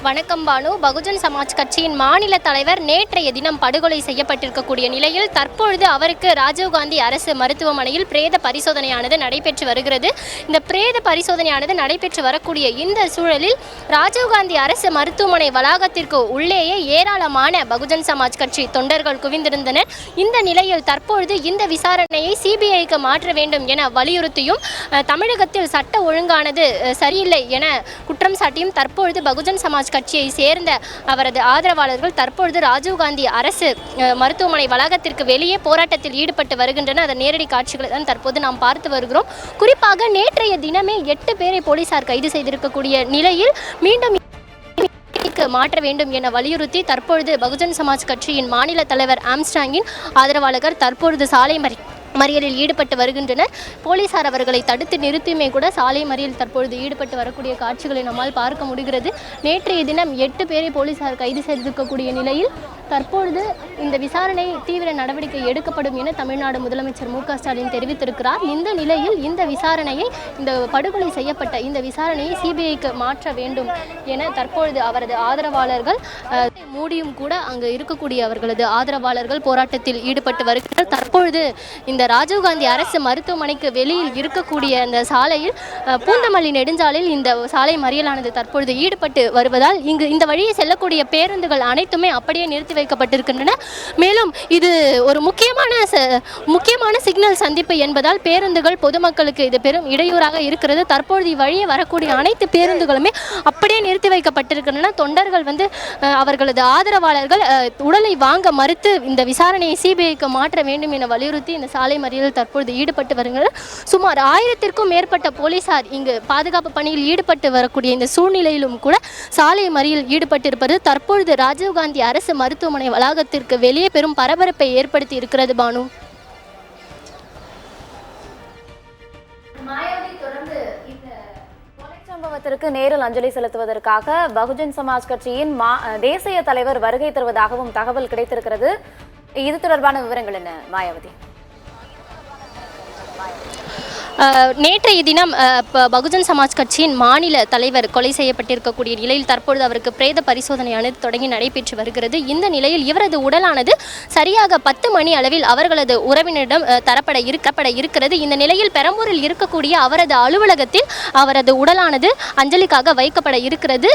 வணக்கம் பானு. பகுஜன் சமாஜ் கட்சியின் மாநில தலைவர் நேற்றைய தினம் படுகொலை செய்யப்பட்டிருக்கக்கூடிய நிலையில் தற்பொழுது அவருக்கு ராஜீவ்காந்தி அரசு மருத்துவமனையில் பிரேத பரிசோதனையானது நடைபெற்று வருகிறது. இந்த பிரேத பரிசோதனையானது நடைபெற்று வரக்கூடிய இந்த சூழலில் ராஜீவ்காந்தி அரசு மருத்துவமனை வளாகத்திற்கு உள்ளேயே ஏராளமான பகுஜன் சமாஜ் கட்சி தொண்டர்கள் குவிந்திருந்தனர். இந்த நிலையில் தற்பொழுது இந்த விசாரணையை சிபிஐக்கு மாற்ற வேண்டும் என வலியுறுத்தியும் தமிழகத்தில் சட்ட ஒழுங்கானது சரியில்லை என குற்றம் சாட்டியும் தற்பொழுது பகுஜன் சமாஜ் கட்சியை சேர்ந்த அவரது ஆதரவாளர்கள் தற்பொழுது ராஜீவ்காந்தி அரசு மருத்துவமனை வளாகத்திற்கு வெளியே போராட்டத்தில் ஈடுபட்டு வருகின்றனர். அதன் நேரடி காட்சிகளை தான் தற்போது நாம் பார்த்து வருகிறோம். குறிப்பாக நேற்றைய தினமே 8 பேரை போலீசார் கைது செய்திருக்கக்கூடிய நிலையில் மீண்டும் மாற்ற வேண்டும் என வலியுறுத்தி தற்பொழுது பகுஜன் சமாஜ் கட்சியின் மாநில தலைவர் ஆம்ஸ்ட்ராங்கின் ஆதரவாளர்கள் தற்பொழுது சாலை மறியலில் ஈடுபட்டு வருகின்றனர். போலீசார் அவர்களை தடுத்து நிறுத்தியுமே கூட சாலை மறியல் தற்பொழுது ஈடுபட்டு வரக்கூடிய காட்சிகளை நம்மால் பார்க்க முடிகிறது. நேற்றைய தினம் 8 பேரை போலீசார் கைது செய்திருக்கக்கூடிய நிலையில் தற்பொழுது இந்த விசாரணை தீவிர நடவடிக்கை எடுக்கப்படும் என தமிழ்நாடு முதலமைச்சர் மு.க. ஸ்டாலின் தெரிவித்திருக்கிறார். இந்த நிலையில் இந்த விசாரணையை இந்த படுகொலை செய்யப்பட்ட இந்த விசாரணையை சிபிஐக்கு மாற்ற வேண்டும் என தற்பொழுது அவரது ஆதரவாளர்கள் மூடியும் கூட அங்கு இருக்கக்கூடிய அவர்களது ஆதரவாளர்கள் போராட்டத்தில் ஈடுபட்டு வருகிறார்கள். தற்பொழுது இந்த ராஜீவ்காந்தி அரசு மருத்துவமனைக்கு வெளியில் இருக்கக்கூடிய அந்த சாலையில் பூந்தமல்லி நெடுஞ்சாலையில் இந்த சாலை மறியலானது தற்பொழுது ஈடுபட்டு வருவதால் இங்கு இந்த வழியை செல்லக்கூடிய பேருந்துகள் அனைத்துமே அப்படியே நிறுத்தி வைக்கப்பட்டிருக்கின்றன. மேலும் இது ஒரு முக்கியமான சிக்னல் சந்திப்பு என்பதால் பேருந்துகள் பொதுமக்களுக்கு இது பெரும் இடையூறாக இருக்கிறது. தற்பொழுது இவ்வழியே வரக்கூடிய அனைத்து பேருந்துகளுமே அப்படியே நிறுத்தி வைக்கப்பட்டிருக்கின்றன. தொண்டர்கள் அவர்களது ஆதரவாளர்கள் உடலை வாங்க மறுத்து இந்த விசாரணையை சிபிஐக்கு மாற்ற வேண்டும் என வலியுறுத்தி இந்த சாலை மறியலில் தற்பொழுது ஈடுபட்டு வருகின்றனர். சுமார் 1000த்திற்கும் மேற்பட்ட போலீசார் இங்கு பாதுகாப்பு பணியில் ஈடுபட்டு வரக்கூடிய இந்த சூழ்நிலையிலும் கூட சாலை மறியலில் ஈடுபட்டிருப்பது தற்பொழுது ராஜீவ்காந்தி அரசு மருத்துவமனை வளாகத்திற்கு வெளியே பெரும் பரபரப்பை ஏற்படுத்தி இருக்கிறது. பானு, சம்பவத்திற்கு நேரில் அஞ்சலி செலுத்துவதற்காக பகுஜன் சமாஜ் கட்சியின் தேசிய தலைவர் வருகை தருவதாகவும் தகவல் கிடைத்திருக்கிறது. இது தொடர்பான விவரங்கள் என்ன மாயாவதி? நேற்றைய தினம் பகுஜன் சமாஜ் கட்சியின் மாநில தலைவர் கொலை செய்யப்பட்டிருக்கக்கூடிய நிலையில் தற்பொழுது அவருக்கு பிரேத பரிசோதனையானது தொடங்கி நடைபெற்று வருகிறது. இந்த நிலையில் இவரது உடலானது சரியாக 10 மணி அளவில் அவர்களது உறவினரிடம் தரப்பட இருக்கிறது. இந்த நிலையில் பெரம்பூரில் இருக்கக்கூடிய அவரது அலுவலகத்தில் அவரது உடலானது அஞ்சலிக்காக வைக்கப்பட இருக்கிறது.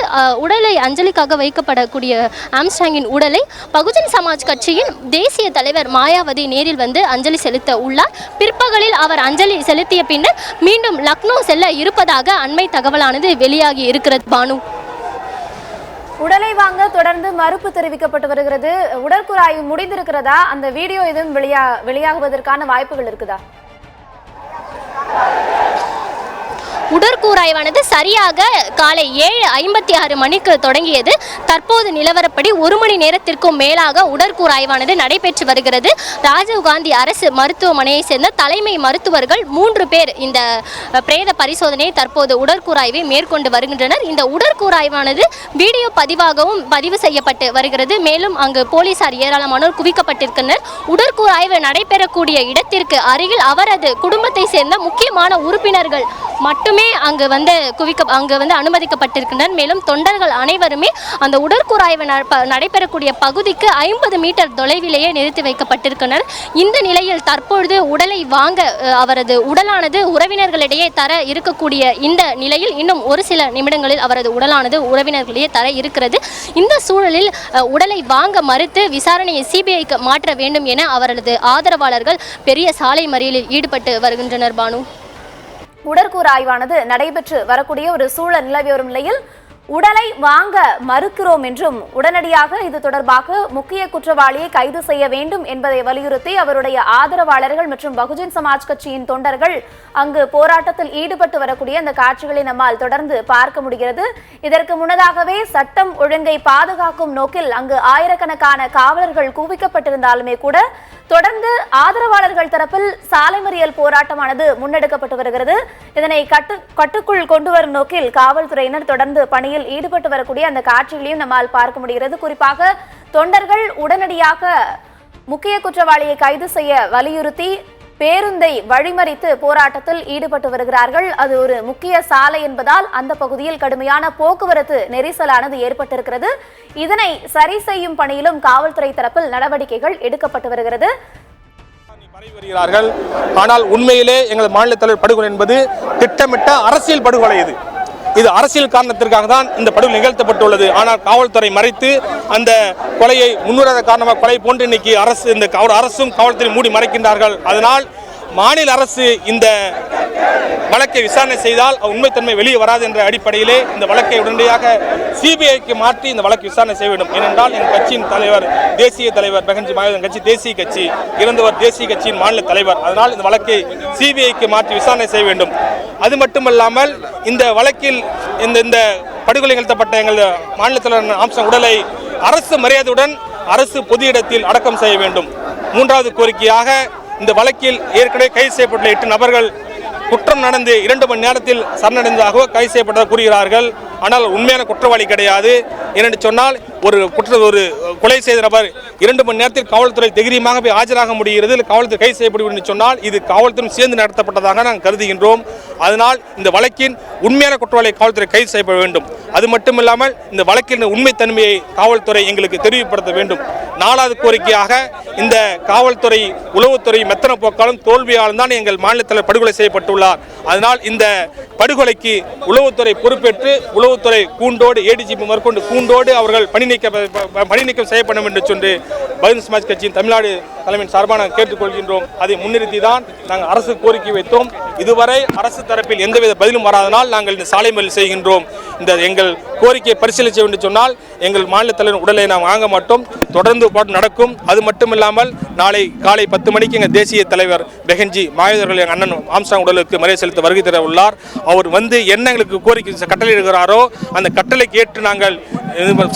உடலை அஞ்சலிக்காக வைக்கப்படக்கூடிய ஆம்ஸ்ட்ராங்கின் உடலை பகுஜன் சமாஜ் கட்சியின் தேசிய தலைவர் மாயாவதி நேரில் அஞ்சலி செலுத்த உள்ளார். பிற்பகலில் அவர் அஞ்சலி செலுத்திய பின்னர் மீண்டும் லக்னோ செல்ல இருப்பதாக அண்மை தகவலானது வெளியாகி இருக்கிறது. பானு, உடலை வாங்க தொடர்ந்து மறுப்பு தெரிவிக்கப்பட்டு வருகிறது. உடற்கூறாய்வு முடிந்திருக்கிறதா? அந்த வீடியோ எதுவும் வெளியாகுவதற்கான வாய்ப்புகள் இருக்குதா? உடற்கூறாய்வானது சரியாக காலை 7:56 மணிக்கு தொடங்கியது. தற்போது நிலவரப்படி 1 மணி நேரத்திற்கும் மேலாக உடற்கூறாய்வானது நடைபெற்று வருகிறது. ராஜீவ்காந்தி அரசு மருத்துவமனையை சேர்ந்த தலைமை மருத்துவர்கள் 3 பேர் இந்த பிரேத பரிசோதனையை தற்போது உடற்கூறாய்வை மேற்கொண்டு வருகின்றனர். இந்த உடற்கூறாய்வானது வீடியோ பதிவு செய்யப்பட்டு வருகிறது. மேலும் அங்கு போலீசார் ஏராளமானோர் குவிக்கப்பட்டிருக்கின்றனர். உடற்கூறாய்வு நடைபெறக்கூடிய இடத்திற்கு அருகில் அவரது குடும்பத்தை சேர்ந்த முக்கியமான உறுப்பினர்கள் மட்டுமே அங்கு அனுமதிக்கப்பட்டிருக்கின்றனர். மேலும் தொண்டர்கள் அனைவருமே அந்த உடற்கூறாய்வு நடைபெறக்கூடிய பகுதிக்கு 50 மீட்டர் தொலைவிலேயே நிறுத்தி வைக்கப்பட்டிருக்கின்றனர். இந்த நிலையில் தற்பொழுது உடலை வாங்க அவரது உடலானது உறவினர்களிடையே தர இருக்கக்கூடிய இந்த நிலையில் இன்னும் ஒரு சில நிமிடங்களில் அவரது உடலானது உறவினர்களிடையே தர இருக்கிறது. இந்த சூழலில் உடலை வாங்க மறுத்து விசாரணையை சிபிஐக்கு மாற்ற வேண்டும் என அவரது ஆதரவாளர்கள் பெரிய சாலை மறியலில் ஈடுபட்டு வருகின்றனர். பானு, உடற்கூறாய்வானது நடைபெற்று வரக்கூடிய ஒரு சூழல் நிலவி வரும் நிலையில் உடலை வாங்க மறுக்கிறோம் என்றும் உடனடியாக இது தொடர்பாக முக்கிய குற்றவாளியை கைது செய்ய வேண்டும் என்பதை வலியுறுத்தி அவருடைய ஆதரவாளர்கள் மற்றும் பகுஜன் சமாஜ் கட்சியின் தொண்டர்கள் அங்கு போராட்டத்தில் ஈடுபட்டு வரக்கூடிய அந்த காட்சிகளை நம்மால் தொடர்ந்து பார்க்க முடிகிறது. இதற்கு முன்னதாகவே சட்டம் ஒழுங்கை பாதுகாக்கும் நோக்கில் அங்கு ஆயிரக்கணக்கான காவலர்கள் குவிக்கப்பட்டிருந்தாலுமே கூட தொடர்ந்து ஆதரவாளர்கள் தரப்பில் சாலை மறியல் போராட்டமானது முன்னெடுக்கப்பட்டு வருகிறது. இதனை கட்டுக்குள் கொண்டு வரும் நோக்கில் காவல்துறையினர் தொடர்ந்து பணியில் ஈடுபட்டு வரக்கூடிய அந்த காட்சிகளையும் நம்மால் பார்க்க முடிகிறது. குறிப்பாக தொண்டர்கள் உடனடியாக முக்கிய குற்றவாளியை கைது செய்ய வலியுறுத்தி பேருந்தை வழிமறித்து போராட்டத்தில் ஈடுபட்டு வருகிறார்கள். அது ஒரு முக்கிய சாலை என்பதால் அந்த பகுதியில் கடுமையான போக்குவரத்து நெரிசலானது ஏற்பட்டிருக்கிறது. இதனை சரி செய்யும் பணியிலும் காவல்துறை தரப்பில் நடவடிக்கைகள் எடுக்கப்பட்டு வருகிறது. ஆனால் உண்மையிலே எங்கள் மாநில தலைவர் படுகொலை என்பது திட்டமிட்ட அரசியல் படுகொலை. இது அரசியல் காரணத்திற்காக தான் இந்த படுகொலை நிகழ்த்தப்பட்டுள்ளது. ஆனால் காவல்துறை மறைத்து அந்த கொலையை முன்னுரிமை காரணமாக கொலை போன்று இன்னைக்கு அரசும் காவல்துறை மூடி மறைக்கின்றார்கள். அதனால் மாநில அரசு இந்த வழக்கை விசாரணை செய்தால் உண்மைத்தன்மை வெளியே வராது என்ற அடிப்படையிலே இந்த வழக்கை உடனடியாக சிபிஐக்கு மாற்றி இந்த வழக்கு விசாரணை செய்ய வேண்டும். ஏனென்றால் எங்கள் கட்சியின் தலைவர் தேசிய தலைவர் பெகஞ்சி மாயாவதி கட்சி தேசிய கட்சி இறந்தவர் தேசிய கட்சியின் மாநில தலைவர். அதனால் இந்த வழக்கை சிபிஐக்கு மாற்றி விசாரணை செய்ய வேண்டும். அது மட்டுமல்லாமல் இந்த வழக்கில் இந்த படுகொலை நிகழ்த்தப்பட்ட எங்கள் மாநில தலைவர் ஆம்ஸ்ட்ராங் உடலை அரசு மரியாதையுடன் அரசு பொது இடத்தில் அடக்கம் செய்ய வேண்டும். மூன்றாவது கோரிக்கையாக இந்த வழக்கில் ஏற்கனவே கைது செய்யப்பட்டுள்ள 8 நபர்கள் குற்றம் நடந்து 2 மணி நேரத்தில் சரணடைந்ததாக கைது செய்யப்பட்டதாக கூறுகிறார்கள். ஆனால் உண்மையான குற்றவாளி கிடையாது. ஏனென்று சொன்னால் ஒரு கொலை செய்த நபர் 2 மணி நேரத்தில் காவல்துறை தைரியமாக போய் ஆஜராக முடிகிறது, காவல்துறை கைது செய்யப்படுகிறது என்று சொன்னால் இது காவல்துறை சேர்ந்து நடத்தப்பட்டதாக நாங்கள் கருதுகின்றோம். அதனால் இந்த வழக்கின் உண்மையான குற்றவாளியை காவல்துறை கைது செய்யப்பட வேண்டும். அது மட்டுமில்லாமல் இந்த வழக்கின் உண்மைத்தன்மையை காவல்துறை எங்களுக்கு தெரிவுபடுத்த வேண்டும். 4வது கோரிக்கையாக இந்த காவல்துறை உளவுத்துறை மெத்தன போக்காலும் தோல்வியாலும் தான் எங்கள் மாநிலத்தில் படுகொலை செய்யப்பட்டுள்ளார். அதனால் இந்த படுகொலைக்கு உளவுத்துறை பொறுப்பேற்று உளவுத்துறை கூண்டோடு ஏடிஜிபி மேற்கொண்டு கூண்டோடு அவர்கள் பணி நீக்கம் செய்யப்படும் என்று சொல்லி பகுஜன் சமாஜ் கட்சியின் தமிழ்நாடு தலைமையின் சார்பாக நாங்கள் கேட்டுக்கொள்கின்றோம். அதை முன்னிறுத்தி தான் நாங்கள் அரசு கோரிக்கை வைத்தோம். இதுவரை அரசு தரப்பில் எந்தவித பதிலும் வராதனால் நாங்கள் இந்த சாலை மறியல் செய்கின்றோம். இந்த எங்கள் கோரிக்கையை பரிசீலிக்க வேண்டும் சொன்னால் எங்கள் மாநில தலைவர் உடலை நாம் வாங்க மாட்டோம். தொடர்ந்து நடக்கும். அது மட்டுமில்லாமல் நாளை காலை 10 மணிக்கு எங்கள் தேசிய தலைவர் பெகஞ்சி மாயாவதி எங்கள் அண்ணன் ஆம்ஸ்ட்ராங் உடலுக்கு மரியாதை செலுத்த வருகை தர உள்ளார். அவர் வந்து என்ன எங்களுக்கு கோரிக்கை கட்டளையிடுகிறாரோ அந்த கட்டளைக்கு ஏற்று நாங்கள்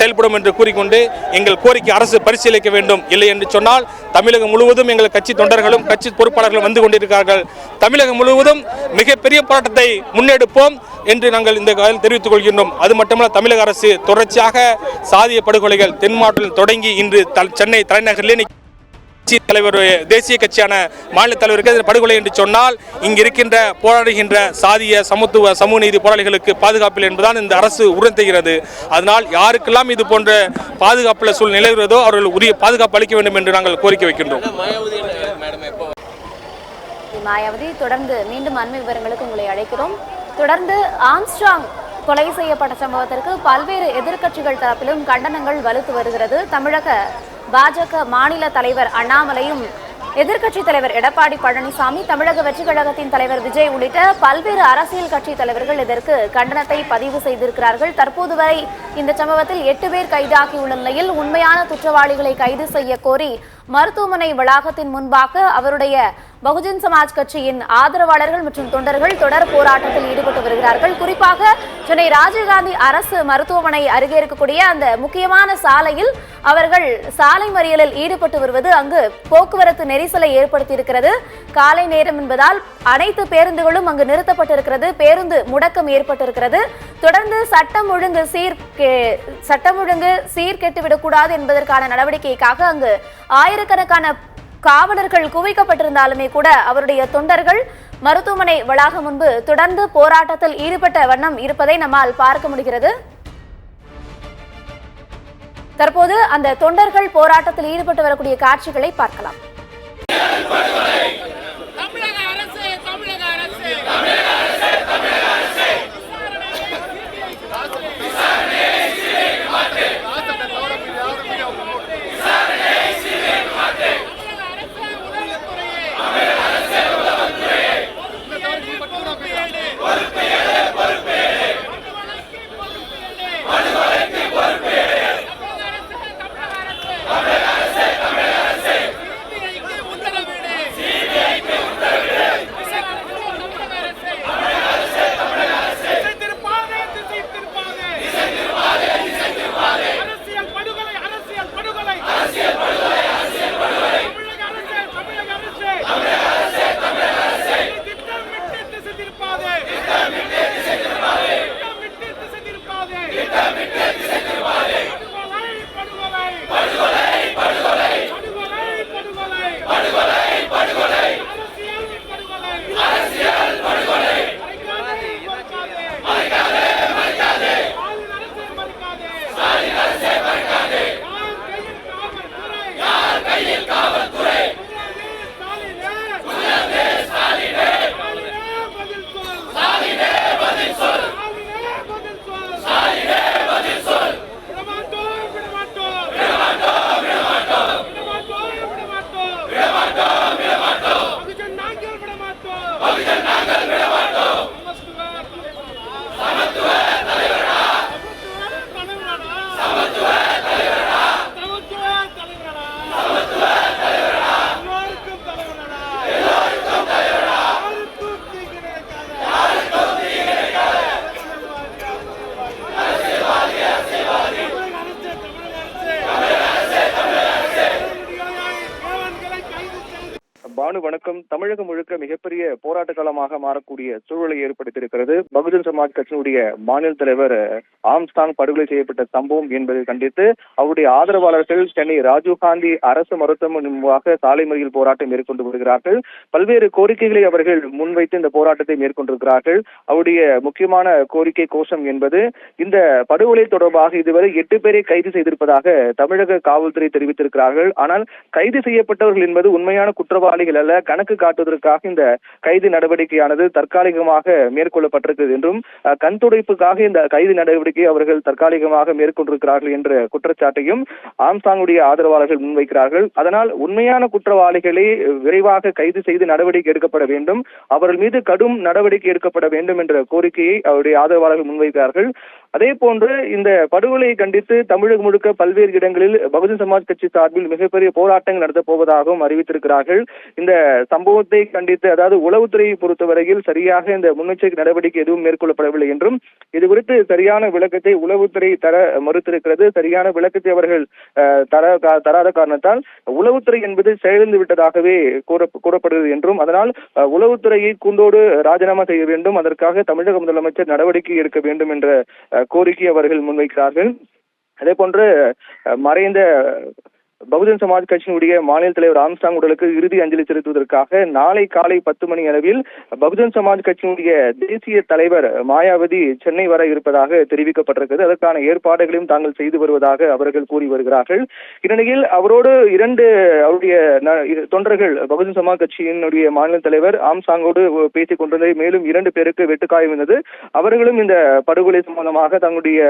செயல்படும் என்று கூறிக்கொண்டு எங்கள் கோரிக்கை அரசு பரிசீலிக்க வேண்டும். இல்லை என்று சொன்னால் தமிழகம் முழுவதும் எங்கள் கட்சி தொண்டர்களும் கட்சி பொறுப்பாளர்களும் வந்து கொண்டிருக்கிறார்கள். தமிழகம் முழுவதும் மிகப்பெரிய போராட்டத்தை முன்னெடுப்போம் என்று நாங்கள் இந்த காலையில் தெரிவித்துக் கொள்கின்றோம். அது மட்டுமல்ல, தமிழக அரசு தொடர்ச்சியாக சாதிய படுகொலைகள் தென் மாவட்டத்தில் தொடங்கி இன்று சென்னை தலைநகரிலே தலைவர் தேசிய கட்சியான மாநில தலைவருக்கு படுகொலை என்று சொன்னால் இங்கு இருக்கின்ற போராடுகின்ற சாதிய சமத்துவ சமூக நீதி போராளிகளுக்கு பாதுகாப்பில் என்பதுதான் இந்த அரசு உறுதிகிறது. அதனால் யாருக்கெல்லாம் இது போன்ற பாதுகாப்புள்ள சூழல் நிலவுகிறதோ அவர்கள் உரிய பாதுகாப்பு அளிக்க வேண்டும் என்று நாங்கள் கோரிக்கை வைக்கின்றோம். மாயாவதி, தொடர்ந்து மீண்டும் அண்மை விவரங்களுக்கு உங்களை அழைக்கிறோம். தொடர்ந்து ஆம்ஸ்ட்ராங் கொலை செய்யப்பட்ட சம்பவத்திற்கு பல்வேறு எதிர்க்கட்சிகள் தரப்பிலும் கண்டனங்கள் வலுத்து வருகிறது. தமிழக பாஜக மாநில தலைவர் அண்ணாமலையும் எதிர்க்கட்சி தலைவர் எடப்பாடி பழனிசாமி, தமிழக வெற்றி கழகத்தின் தலைவர் விஜய் உள்ளிட்ட பல்வேறு அரசியல் கட்சி தலைவர்கள் இதற்கு கண்டனத்தை பதிவு செய்திருக்கிறார்கள். தற்போது வரை இந்த சம்பவத்தில் 8 பேர் கைதாகியுள்ள நிலையில் உண்மையான குற்றவாளிகளை கைது செய்ய கோரி மருத்துவமனை வளாகத்தின் முன்பாக அவருடைய பகுஜன் சமாஜ் கட்சியின் ஆதரவாளர்கள் மற்றும் தொண்டர்கள் தொடர் போராட்டத்தில் ஈடுபட்டு வருகிறார்கள். குறிப்பாக சென்னை ராஜீவ்காந்தி அரசு மருத்துவமனை அருகே இருக்கக்கூடிய அந்த முக்கியமான சாலையில் அவர்கள் சாலை மறியலில் ஈடுபட்டு வருவது அங்கு போக்குவரத்து நெரிசலை ஏற்படுத்தி இருக்கிறது. காலை நேரம் என்பதால் அனைத்து பேருந்துகளும் அங்கு நிறுத்தப்பட்டிருக்கிறது. பேருந்து முடக்கம் ஏற்பட்டிருக்கிறது. தொடர்ந்து சட்டம் ஒழுங்கு சீர்கெட்டுவிடக்கூடாது என்பதற்கான நடவடிக்கைக்காக அங்கு ஆயிரக்கணக்கான காவலர்கள் குவிக்கப்பட்டிருந்தாலுமே கூட அவருடைய தொண்டர்கள் மருத்துவமனை வளாகம் முன்பு தொடர்ந்து போராட்டத்தில் ஈடுபட்ட வண்ணம் இருப்பதை நம்மால் பார்க்க முடிகிறது. தற்போது அந்த தொண்டர்கள் போராட்டத்தில் ஈடுபட்டு வரக்கூடிய காட்சிகளை பார்க்கலாம். வணக்கம். தமிழகம் முழுக்க மிகப்பெரிய போராட்ட காலமாக மாறக்கூடிய சூழலை ஏற்படுத்தியிருக்கிறது. பகுஜன் சமாஜ் கட்சியினுடைய மாநில தலைவர் ஆம்ஸ்டாங் படுகொலை செய்யப்பட்ட சம்பவம் என்பதை கண்டித்து அவருடைய ஆதரவாளர்கள் சென்னை ராஜீவ்காந்தி அரசு மருத்துவமனை முன்பாக சாலை மறியல் போராட்டம் மேற்கொண்டு வருகிறார்கள். பல்வேறு கோரிக்கைகளை அவர்கள் முன்வைத்து இந்த போராட்டத்தை மேற்கொண்டிருக்கிறார்கள். அவருடைய முக்கியமான கோரிக்கை கோஷம் என்பது இந்த படுகொலை தொடர்பாக இதுவரை 8 பேரை கைது செய்திருப்பதாக தமிழக காவல்துறை தெரிவித்திருக்கிறார்கள். ஆனால் கைது செய்யப்பட்டவர்கள் என்பது உண்மையான குற்றவாளிகள் அல்ல, கணக்கு காட்டுவதற்காக இந்த கைது நடவடிக்கையானது தற்காலிகமாக மேற்கொள்ளப்பட்டிருக்கிறது என்றும் கண் துடைப்புக்காக இந்த கைது நடவடிக்கை அவர்கள் தற்காலிகமாக மேற்கொண்டிருக்கிறார்கள் என்ற குற்றச்சாட்டையும் ஆம்ஸ்டாங்குடைய ஆதரவாளர்கள் முன்வைக்கிறார்கள். அதனால் உண்மையான குற்றவாளிகளை விரைவாக கைது செய்து நடவடிக்கை எடுக்கப்பட வேண்டும், அவர்கள் மீது கடும் நடவடிக்கை எடுக்கப்பட வேண்டும் என்ற கோரிக்கையை அவருடைய ஆதரவாளர்கள் முன்வைக்கிறார்கள். அதே போன்று இந்த படுகொலையை கண்டித்து தமிழகம் முழுக்க பல்வேறு இடங்களில் பகுஜன் சமாஜ் கட்சி சார்பில் மிகப்பெரிய போராட்டங்கள் நடத்தப் போவதாகவும் அறிவித்திருக்கிறார்கள். இந்த சம்பவத்தை கண்டித்து, அதாவது உளவுத்துறையை பொறுத்தவரையில் சரியாக இந்த முன்னெச்சரிக்கை நடவடிக்கை எதுவும் மேற்கொள்ளப்படவில்லை என்றும் இது குறித்து சரியான விளக்கத்தை உளவுத்துறை தர மறுத்திருக்கிறது. சரியான விளக்கத்தை அவர்கள் தராத காரணத்தால் உளவுத்துறை என்பது செயலிழந்து விட்டதாகவே கூறப்படுகிறது என்றும், அதனால் உளவுத்துறையை கூண்டோடு ராஜினாமா செய்ய வேண்டும், அதற்காக தமிழக முதலமைச்சர் நடவடிக்கை எடுக்க வேண்டும் என்ற கோரிக்கை அவர்கள் முன்வைக்கிறார்கள். அதே போன்று மறைந்த பகுஜன் சமாஜ் கட்சியினுடைய மாநில தலைவர் ஆம்ஸ்டாங் உடலுக்கு இறுதி அஞ்சலி செலுத்துவதற்காக நாளை காலை 10 மணி அளவில் பகுஜன் சமாஜ் கட்சியினுடைய தேசிய தலைவர் மாயாவதி சென்னை வர இருப்பதாக தெரிவிக்கப்பட்டிருக்கிறது. அதற்கான ஏற்பாடுகளையும் தாங்கள் செய்து வருவதாக அவர்கள் கூறி வருகிறார்கள். இந்நிலையில் அவரோடு அவருடைய தொண்டர்கள் பகுஜன் சமாஜ் கட்சியினுடைய மாநில தலைவர் ஆம்ஸ்டாங்கோடு பேசிக் கொண்டிருந்த மேலும் 2 பேருக்கு வெட்டுக்காயம் இருந்தது. அவர்களும் இந்த படுகொலை சம்பந்தமாக தங்களுடைய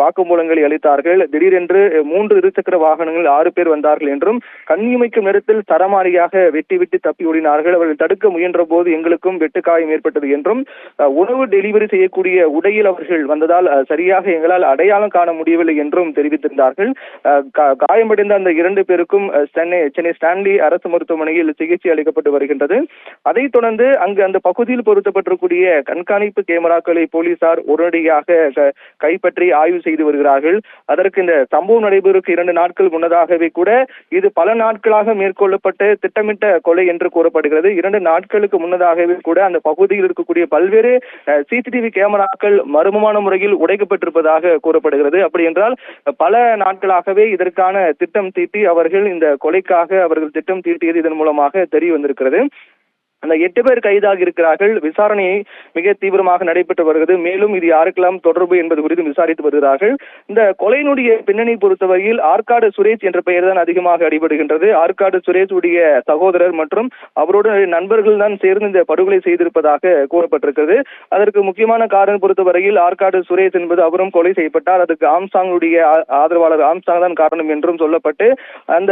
வாக்குமூலங்களை அளித்தார்கள். திடீரென்று 3 இருசக்கர வாகனங்கள் 6 பேர் வந்தார்கள் என்றும், கண்ணிமைக்கும் நேரத்தில் தரமாரியாக வெட்டி தப்பி ஓடினார்கள். அவர்கள் தடுக்க முயன்ற போது எங்களுக்கும் வெட்டுக்காயம் ஏற்பட்டது என்றும், உணவு டெலிவரி செய்யக்கூடிய உடையில் அவர்கள் வந்ததால் சரியாக எங்களால் அடையாளம் காண முடியவில்லை என்றும் தெரிவித்திருந்தார்கள். காயமடைந்த அந்த 2 பேருக்கும் சென்னை ஸ்டான்லி அரசு மருத்துவமனையில் சிகிச்சை அளிக்கப்பட்டு வருகின்றது. அதைத் தொடர்ந்து அங்கு அந்த பகுதியில் பொருத்தப்பட்டிருக்கூடிய கண்காணிப்பு கேமராக்களை போலீசார் உடனடியாக கைப்பற்றி ஆய்வு செய்து வருகிறார்கள். அதற்கு இந்த சம்பவம் நடைபெறுவதற்கு 2 நாட்கள் முன்னதாகவே கூட இது பல நாட்களாக மேற்கொள்ளப்பட்ட திட்டமிட்ட கொலை என்று கூறப்படுகிறது. 2 நாட்களுக்கு முன்னதாகவே கூட அந்த பகுதியில் இருக்கக்கூடிய பல்வேறு சிசிடிவி கேமராக்கள் மர்மமான முறையில் உடைக்கப்பட்டிருப்பதாக கூறப்படுகிறது. அப்படி என்றால் பல நாட்களாகவே இதற்கான திட்டம் தீட்டி அவர்கள் இந்த கொலைக்காக அவர்கள் திட்டம் தீட்டியது இதன் மூலமாக தெரிய வந்திருக்கிறது. அந்த 8 பேர் கைதாகி இருக்கிறார்கள். விசாரணை மிக தீவிரமாக நடைபெற்று வருகிறது. மேலும் இது யாருக்கெல்லாம் தொடர்பு என்பது குறித்து விசாரித்து வருகிறார்கள். இந்த கொலையினுடைய பின்னணி பொறுத்தவரையில் ஆற்காடு சுரேஷ் என்ற பெயர் தான் அதிகமாக அடிபடுகின்றது. ஆற்காடு சுரேஷ் உடைய சகோதரர் மற்றும் அவருடைய நண்பர்கள் தான் சேர்ந்து இந்த படுகொலை செய்திருப்பதாக கூறப்பட்டிருக்கிறது. அதற்கு முக்கியமான காரணம் பொறுத்தவரையில் ஆற்காடு சுரேஷ் என்பது அவரும் கொலை செய்யப்பட்டார். அதுக்கு ஆம்ஸ்டாங்குடைய ஆதரவாளர் ஆம்ஸ்டாங் தான் காரணம் என்றும் சொல்லப்பட்டு, அந்த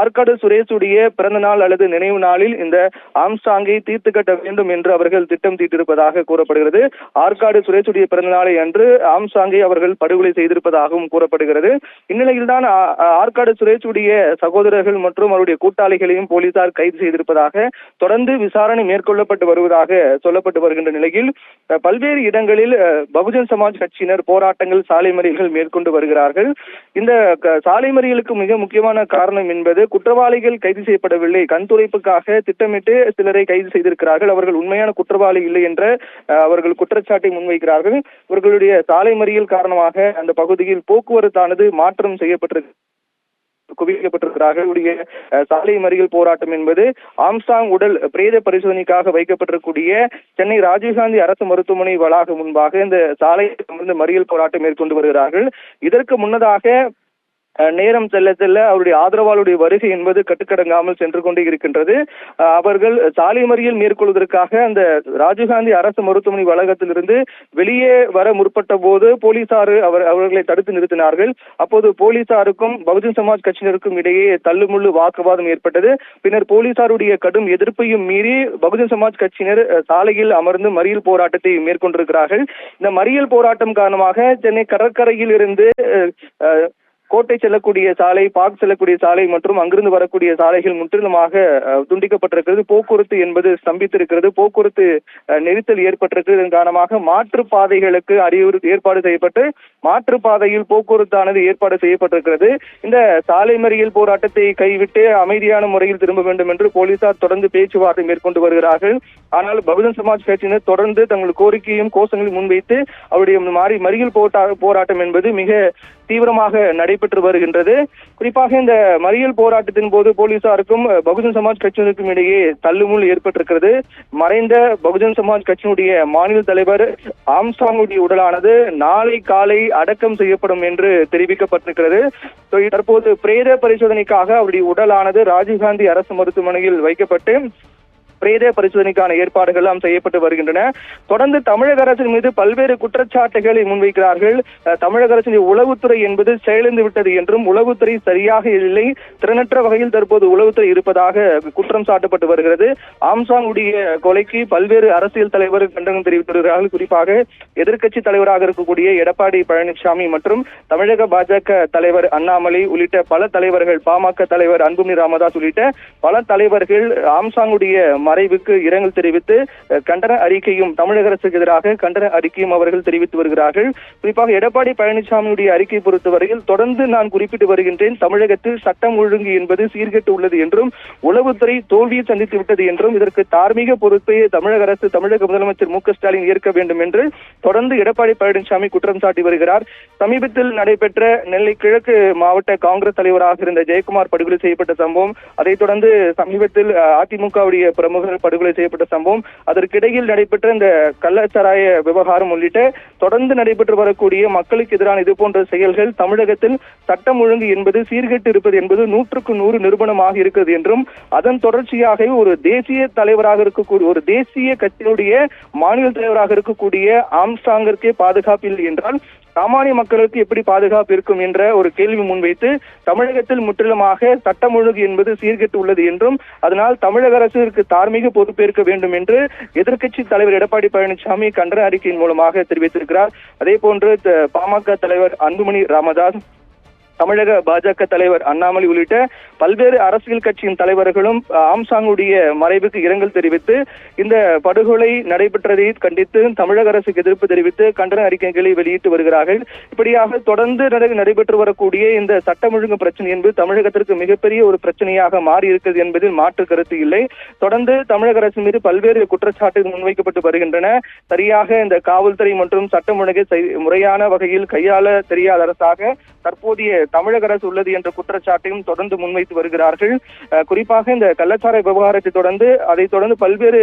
ஆற்காடு சுரேஷ் உடைய பிறந்த நாள் அல்லது நினைவு நாளில் இந்த ஆம்ஸ்டாங் தீர்த்து கட்ட வேண்டும் என்று அவர்கள் திட்டம் தீட்டிருப்பதாக கூறப்படுகிறது. ஆற்காடு சுரேஷுடைய பிறந்த நாளை அன்று ஆம்ஸ்டாங்கை அவர்கள் படுகொலை செய்திருப்பதாகவும் கூறப்படுகிறது. இந்நிலையில் தான் ஆற்காடு சுரேஷுடைய சகோதரர்கள் மற்றும் அவருடைய கூட்டாளிகளையும் போலீசார் கைது செய்திருப்பதாக தொடர்ந்து விசாரணை மேற்கொள்ளப்பட்டு வருவதாக சொல்லப்பட்டு வருகின்ற நிலையில் பல்வேறு இடங்களில் பகுஜன் சமாஜ் கட்சியினர் போராட்டங்கள், சாலை மறியல்கள் மேற்கொண்டு வருகிறார்கள். இந்த சாலை மறியலுக்கு மிக முக்கியமான காரணம் என்பது குற்றவாளிகள் கைது செய்யப்படவில்லை, கண்துடைப்புக்காக திட்டமிட்டு சிலரை கைது செய்திருக்கிறார்கள். அவர்கள் உண்மையான குற்றவாளி இல்லை என்ற அவர்கள் குற்றச்சாட்டை முன்வைக்கிறார்கள். இவர்களுடைய சாலை மறியல் காரணமாக அந்த பகுதியில் போக்குவரத்தானது மாற்றம் செய்யப்பட்டிருக்கு குவிக்கப்பட்டிருக்கிறார்கள். சாலை மறியல் போராட்டம் என்பது ஆம்ஸ்டாங் உடல் பிரேத பரிசோதனைக்காக வைக்கப்பட்டிருக்கூடிய சென்னை ராஜீவ்காந்தி அரசு மருத்துவமனை வளாகம் முன்பாக இந்த சாலை மறியல் போராட்டம் மேற்கொண்டு வருகிறார்கள். இதற்கு முன்னதாக நேரம் செல்ல செல்ல அவருடைய ஆதரவாளருடைய வருகை என்பது கட்டுக்கடங்காமல் சென்று கொண்டே இருக்கின்றது. அவர்கள் சாலை மறியல் மேற்கொள்வதற்காக அந்த ராஜீவ்காந்தி அரசு மருத்துவமனை வளாகத்திலிருந்து வெளியே வர முற்பட்ட போது போலீசார் அவர்களை தடுத்து நிறுத்தினார்கள். அப்போது போலீசாருக்கும் பகுஜன் சமாஜ் கட்சியினருக்கும் இடையே தள்ளுமுள்ளு வாக்குவாதம் ஏற்பட்டது. பின்னர் போலீசாருடைய கடும் எதிர்ப்பையும் மீறி பகுஜன் சமாஜ் கட்சியினர் சாலையில் அமர்ந்து மறியல் போராட்டத்தை மேற்கொண்டிருக்கிறார்கள். இந்த மறியல் போராட்டம் காரணமாக சென்னை கடற்கரையில் இருந்து கோட்டை செல்லக்கூடிய சாலை, பாக் செல்லக்கூடிய சாலை மற்றும் அங்கிருந்து வரக்கூடிய சாலைகள் முற்றிலுமாக துண்டிக்கப்பட்டிருக்கிறது. போக்குவரத்து என்பது ஸ்தம்பித்திருக்கிறது. போக்குவரத்து நெரிசல் ஏற்பட்டிருக்கிறது. இதன் காரணமாக மாற்றுப்பாதைகளுக்கு ஏற்பாடு செய்யப்பட்டு மாற்றுப்பாதையில் போக்குவரத்தானது ஏற்பாடு செய்யப்பட்டிருக்கிறது. இந்த சாலை மறியல் போராட்டத்தை கைவிட்டு அமைதியான முறையில் திரும்ப வேண்டும் என்று போலீசார் தொடர்ந்து பேச்சுவார்த்தை மேற்கொண்டு வருகிறார்கள். ஆனால் பகுஜன் சமாஜ் கட்சியினர் தொடர்ந்து தங்கள் கோரிக்கையும் கோஷங்களையும் முன்வைத்து அவருடைய மறியல் போராட்டம் என்பது மிக தீவிரமாக நடைபெற்று வருகின்றது. குறிப்பாக இந்த மறியல் போராட்டத்தின் போது போலீசாருக்கும் பகுஜன் சமாஜ் கட்சியினருக்கும் இடையே தள்ளுமுள் ஏற்பட்டிருக்கிறது. மறைந்த பகுஜன் சமாஜ் கட்சியினுடைய மாநில தலைவர் ஆம்ஸ்ட்ராங்குடைய உடலானது நாளை காலை அடக்கம் செய்யப்படும் என்று தெரிவிக்கப்பட்டிருக்கிறது. தற்போது பிரேத பரிசோதனைக்காக அவருடைய உடலானது ராஜீவ்காந்தி அரசு மருத்துவமனையில் வைக்கப்பட்டு பிரேத பரிசோதனைக்கான ஏற்பாடுகள் எல்லாம் செய்யப்பட்டு வருகின்றன. தொடர்ந்து தமிழக அரசின் மீது பல்வேறு குற்றச்சாட்டுகளை முன்வைக்கிறார்கள். தமிழக அரசின் உளவுத்துறை என்பது செயலிழந்து விட்டது என்றும் உளவுத்துறை சரியாக இல்லை, திறனற்ற வகையில் தற்போது உளவுத்துறை இருப்பதாக குற்றம் சாட்டப்பட்டு வருகிறது. ஆம்ஸ்ட்ராங்குடைய கொலைக்கு பல்வேறு அரசியல் தலைவர்கள் கண்டனம் தெரிவித்து வருகிறார்கள். குறிப்பாக எதிர்க்கட்சி தலைவராக இருக்கக்கூடிய எடப்பாடி பழனிசாமி மற்றும் தமிழக பாஜக தலைவர் அண்ணாமலை உள்ளிட்ட பல தலைவர்கள், பாமக தலைவர் அன்புமணி ராமதாஸ் உள்ளிட்ட பல தலைவர்கள் ஆம்ஸ்ட்ராங்குடைய மறைவுக்கு இரங்கல் தெரிவித்து கண்டன அறிக்கையும் தமிழக அரசுக்கு எதிராக கண்டன அறிக்கையும் அவர்கள் தெரிவித்து வருகிறார்கள். குறிப்பாக எடப்பாடி பழனிசாமியுடைய அறிக்கை பொறுத்தவரையில் தொடர்ந்து நான் குறிப்பிட்டு வருகின்றேன், தமிழகத்தில் சட்டம் ஒழுங்கு என்பது சீர்கெட்டு உள்ளது என்றும் உளவுத்துறை தோல்வியை சந்தித்து விட்டது என்றும் இதற்கு தார்மீக பொறுப்பை தமிழக அரசு, தமிழக முதலமைச்சர் மு க ஸ்டாலின் ஏற்க வேண்டும் என்று தொடர்ந்து எடப்பாடி பழனிசாமி குற்றம் சாட்டி வருகிறார். சமீபத்தில் நடைபெற்ற நெல்லை கிழக்கு மாவட்ட காங்கிரஸ் தலைவராக இருந்த ஜெயக்குமார் படுகொலை செய்யப்பட்ட சம்பவம், அதைத் தொடர்ந்து சமீபத்தில் அதிமுகவுடைய பிரமுகர்கள் படுகொலை செய்யப்பட்ட சம்பவம், அதற்கிடையில் நடைபெற்ற இந்த கள்ளச்சாராய விவகாரம் உள்ளிட்ட தொடர்ந்து நடைபெற்று வரக்கூடிய மக்களுக்கு எதிரான இது போன்ற செயல்கள் தமிழகத்தில் சட்டம் ஒழுங்கு என்பது சீர்கெட்டு இருப்பது என்பது 100க்கு 100 நிரூபணமாக இருக்கிறது என்றும் அதன் தொடர்ச்சியாக ஒரு தேசிய தலைவராக இருக்கக்கூடிய, ஒரு தேசிய கட்சியினுடைய மாநில தலைவராக இருக்கக்கூடிய ஆம்ஸ்ட்ராங்கிற்கே பாதுகாப்பு இல்லை என்றால் சாமானிய மக்களுக்கு எப்படி பாதுகாப்பு இருக்கும் என்ற ஒரு கேள்வி முன்வைத்து தமிழகத்தில் முற்றிலுமாக சட்டம் ஒழுங்கு என்பது சீர்கெட்டு உள்ளது என்றும் அதனால் தமிழக அரசிற்கு தார்மீக பொறுப்பேற்க வேண்டும் என்று எதிர்க்கட்சி தலைவர் எடப்பாடி பழனிசாமி கண்டன அறிக்கையின் மூலமாக தெரிவித்திருக்கிறார். அதே போன்று பாமக தலைவர் அன்புமணி ராமதாஸ், தமிழக பாஜக தலைவர் அண்ணாமலை உள்ளிட்ட பல்வேறு அரசியல் கட்சியின் தலைவர்களும் ஆம்ஸ்ட்ராங்குடைய மறைவுக்கு இரங்கல் தெரிவித்து இந்த படுகொலை நடைபெற்றதை கண்டித்து தமிழக அரசுக்கு எதிர்ப்பு தெரிவித்து கண்டன அறிக்கைகளை வெளியிட்டு வருகிறார்கள். இப்படியாக தொடர்ந்து நடைபெற்று வரக்கூடிய இந்த சட்டம் ஒழுங்கு பிரச்சனை என்பது தமிழகத்திற்கு மிகப்பெரிய ஒரு பிரச்சனையாக மாறி இருக்கிறது என்பதில் மாற்று கருத்து இல்லை. தொடர்ந்து தமிழக அரசு மீது பல்வேறு குற்றச்சாட்டுகள் முன்வைக்கப்பட்டு வருகின்றன. சரியாக இந்த காவல்துறை மற்றும் சட்டம் ஒழுங்கை முறையான வகையில் கையாள தெரியாத அரசாக தற்போதைய தமிழக அரசு உள்ளது என்ற குற்றச்சாட்டையும் தொடர்ந்து முன்வைத்து வருகிறார்கள். குறிப்பாக இந்த கள்ளச்சாராய விவகாரத்தை தொடர்ந்து அதைத் தொடர்ந்து பல்வேறு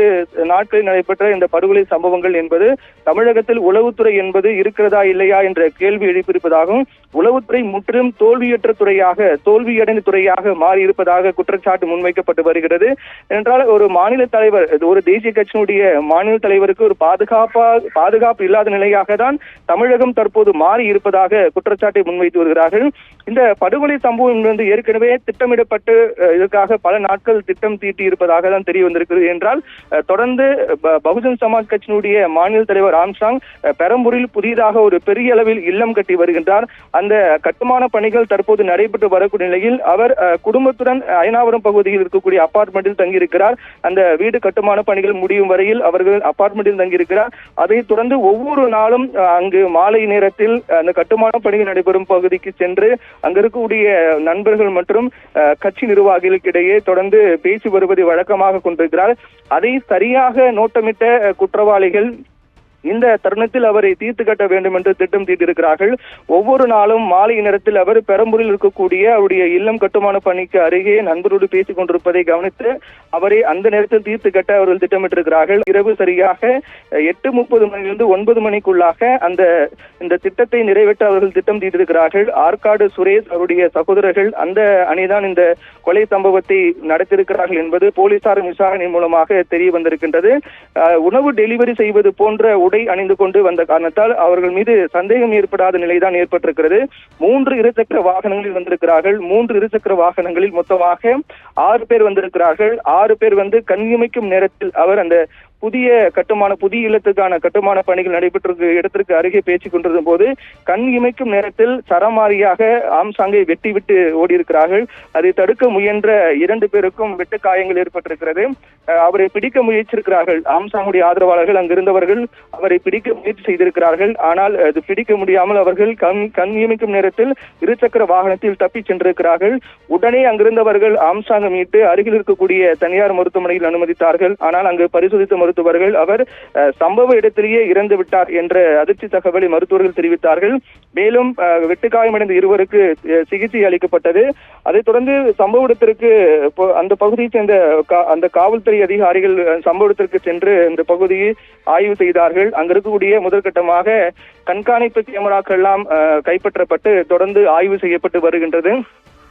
நாட்களில் நடைபெற்ற இந்த படுகொலை சம்பவங்கள் என்பது தமிழகத்தில் உளவுத்துறை என்பது இருக்கிறதா இல்லையா என்ற கேள்வி எழுப்பியிருப்பதாகவும் உளவுத்துறை முற்றிலும் தோல்வியற்ற துறையாக, தோல்வியடைந்த துறையாக மாறி இருப்பதாக குற்றச்சாட்டு முன்வைக்கப்பட்டு வருகிறது. என்றால் ஒரு மாநில தலைவர், ஒரு தேசிய கட்சியினுடைய மாநில தலைவருக்கு ஒரு பாதுகாப்பு இல்லாத நிலையாக தான் தமிழகம் தற்போது மாறி இருப்பதாக குற்றச்சாட்டை முன்வைத்து வருகிறார்கள். இந்த படுகொலை சம்பவம் வந்து ஏற்கனவே திட்டமிடப்பட்டு இதற்காக பல நாட்கள் திட்டம் தீட்டி இருப்பதாக தான் தெரிய வந்திருக்கிறது. என்றால் தொடர்ந்து பகுஜன் சமாஜ் கட்சியினுடைய மாநில தலைவர் ஆம்ஸ்ட்ராங் பெரம்பூரில் புதிதாக ஒரு பெரிய அளவில் இல்லம் கட்டி வருகின்றார். அந்த கட்டுமான பணிகள் தற்போது நடைபெற்று வரக்கூடிய நிலையில் அவர் குடும்பத்துடன் அயனாவரம் பகுதியில் இருக்கக்கூடிய அபார்ட்மெண்டில் தங்கியிருக்கிறார். அந்த வீடு கட்டுமான பணிகள் முடியும் வரையில் அவர்கள் அபார்ட்மெண்டில் தங்கியிருக்கிறார். அதைத் தொடர்ந்து ஒவ்வொரு நாளும் அங்கு மாலை நேரத்தில் அந்த கட்டுமான பணிகள் நடைபெறும் பகுதிக்கு சென்று அங்க இருக்கக்கூடிய நண்பர்கள் மற்றும் கட்சி நிர்வாகிகளுக்கு இடையே தொடர்ந்து பேசி வருவதை வழக்கமாக கொண்டிருக்கிறார். அதை சரியாக நோட்டமிட்ட குற்றவாளிகள் இந்த தருணத்தில் அவரை தீர்த்து கட்ட வேண்டும் என்று திட்டம் தீட்டிருக்கிறார்கள். ஒவ்வொரு நாளும் மாலை நேரத்தில் அவர் பெரம்பூரில் இருக்கக்கூடிய அவருடைய இல்லம் கட்டுமான பணிக்கு அருகே நண்பரோடு பேசிக் கொண்டிருப்பதை கவனித்து அவரை அந்த நேரத்தில் தீர்த்து கட்ட அவர்கள் திட்டமிட்டிருக்கிறார்கள். இரவு சரியாக 8:30 மணியிலிருந்து 9 மணிக்குள்ளாக இந்த திட்டத்தை நிறைவேற்ற அவர்கள் திட்டம் தீட்டிருக்கிறார்கள். ஆற்காடு சுரேஷ் அவருடைய சகோதரர்கள் அந்த அணிதான் இந்த கொலை சம்பவத்தை நடத்தியிருக்கிறார்கள் என்பது போலீசார் விசாரணை மூலமாக தெரிய வந்திருக்கின்றது. உணவு டெலிவரி செய்வது போன்ற உடை அணிந்து கொண்டு வந்த காரணத்தால் அவர்கள் மீது சந்தேகம் ஏற்படாத நிலைதான் ஏற்பட்டிருக்கிறது. 3 இருசக்கர வாகனங்களில் வந்திருக்கிறார்கள். 3 இருசக்கர வாகனங்களில் மொத்தமாக 6 பேர் வந்திருக்கிறார்கள். 6 பேர் வந்து கண்ணிமைக்கும் நேரத்தில் அவர் அந்த புதிய இல்லத்துக்கான கட்டுமான பணிகள் நடைபெற்ற இடத்திற்கு அருகே பேசிக் கொண்டிருந்த போது கண் இமைக்கும் நேரத்தில் சரமாரியாக ஆம்சாங்கை வெட்டி விட்டு ஓடியிருக்கிறார்கள். அதை தடுக்க முயன்ற 2 பேருக்கும் வெட்டு காயங்கள் ஏற்பட்டிருக்கிறது. அவரை பிடிக்க முயற்சிருக்கிறார்கள். ஆம்சாங்குடைய ஆதரவாளர்கள் அங்கிருந்தவர்கள் அவரை பிடிக்க முயற்சி செய்திருக்கிறார்கள். ஆனால் அது பிடிக்க முடியாமல் அவர்கள் கண் இமைக்கும் நேரத்தில் இருசக்கர வாகனத்தில் தப்பி சென்றிருக்கிறார்கள். உடனே அங்கிருந்தவர்கள் ஆம்சாங்கை மீட்டு அருகில் இருக்கக்கூடிய தனியார் மருத்துவமனையில் அனுமதித்தார்கள். ஆனால் அங்கு பரிசோதித்த மருத்துவர்கள் அவர் சம்பவ இடத்திலேயே இறந்து விட்டார் என்ற அதிர்ச்சி தகவலை மருத்துவர்கள் தெரிவித்தார்கள். மேலும் வெட்டுக்காயமடைந்த 2 சிகிச்சை அளிக்கப்பட்டது. அதைத் தொடர்ந்து சம்பவ இடத்திற்கு அந்த பகுதியை சேர்ந்த அந்த காவல்துறை அதிகாரிகள் சம்பவ இடத்திற்கு சென்று இந்த பகுதியை ஆய்வு செய்தார்கள். அங்க இருக்கக்கூடிய முதற்கட்டமாக கண்காணிப்பு கேமராக்கள் எல்லாம் கைப்பற்றப்பட்டு தொடர்ந்து ஆய்வு செய்யப்பட்டு வருகின்றது.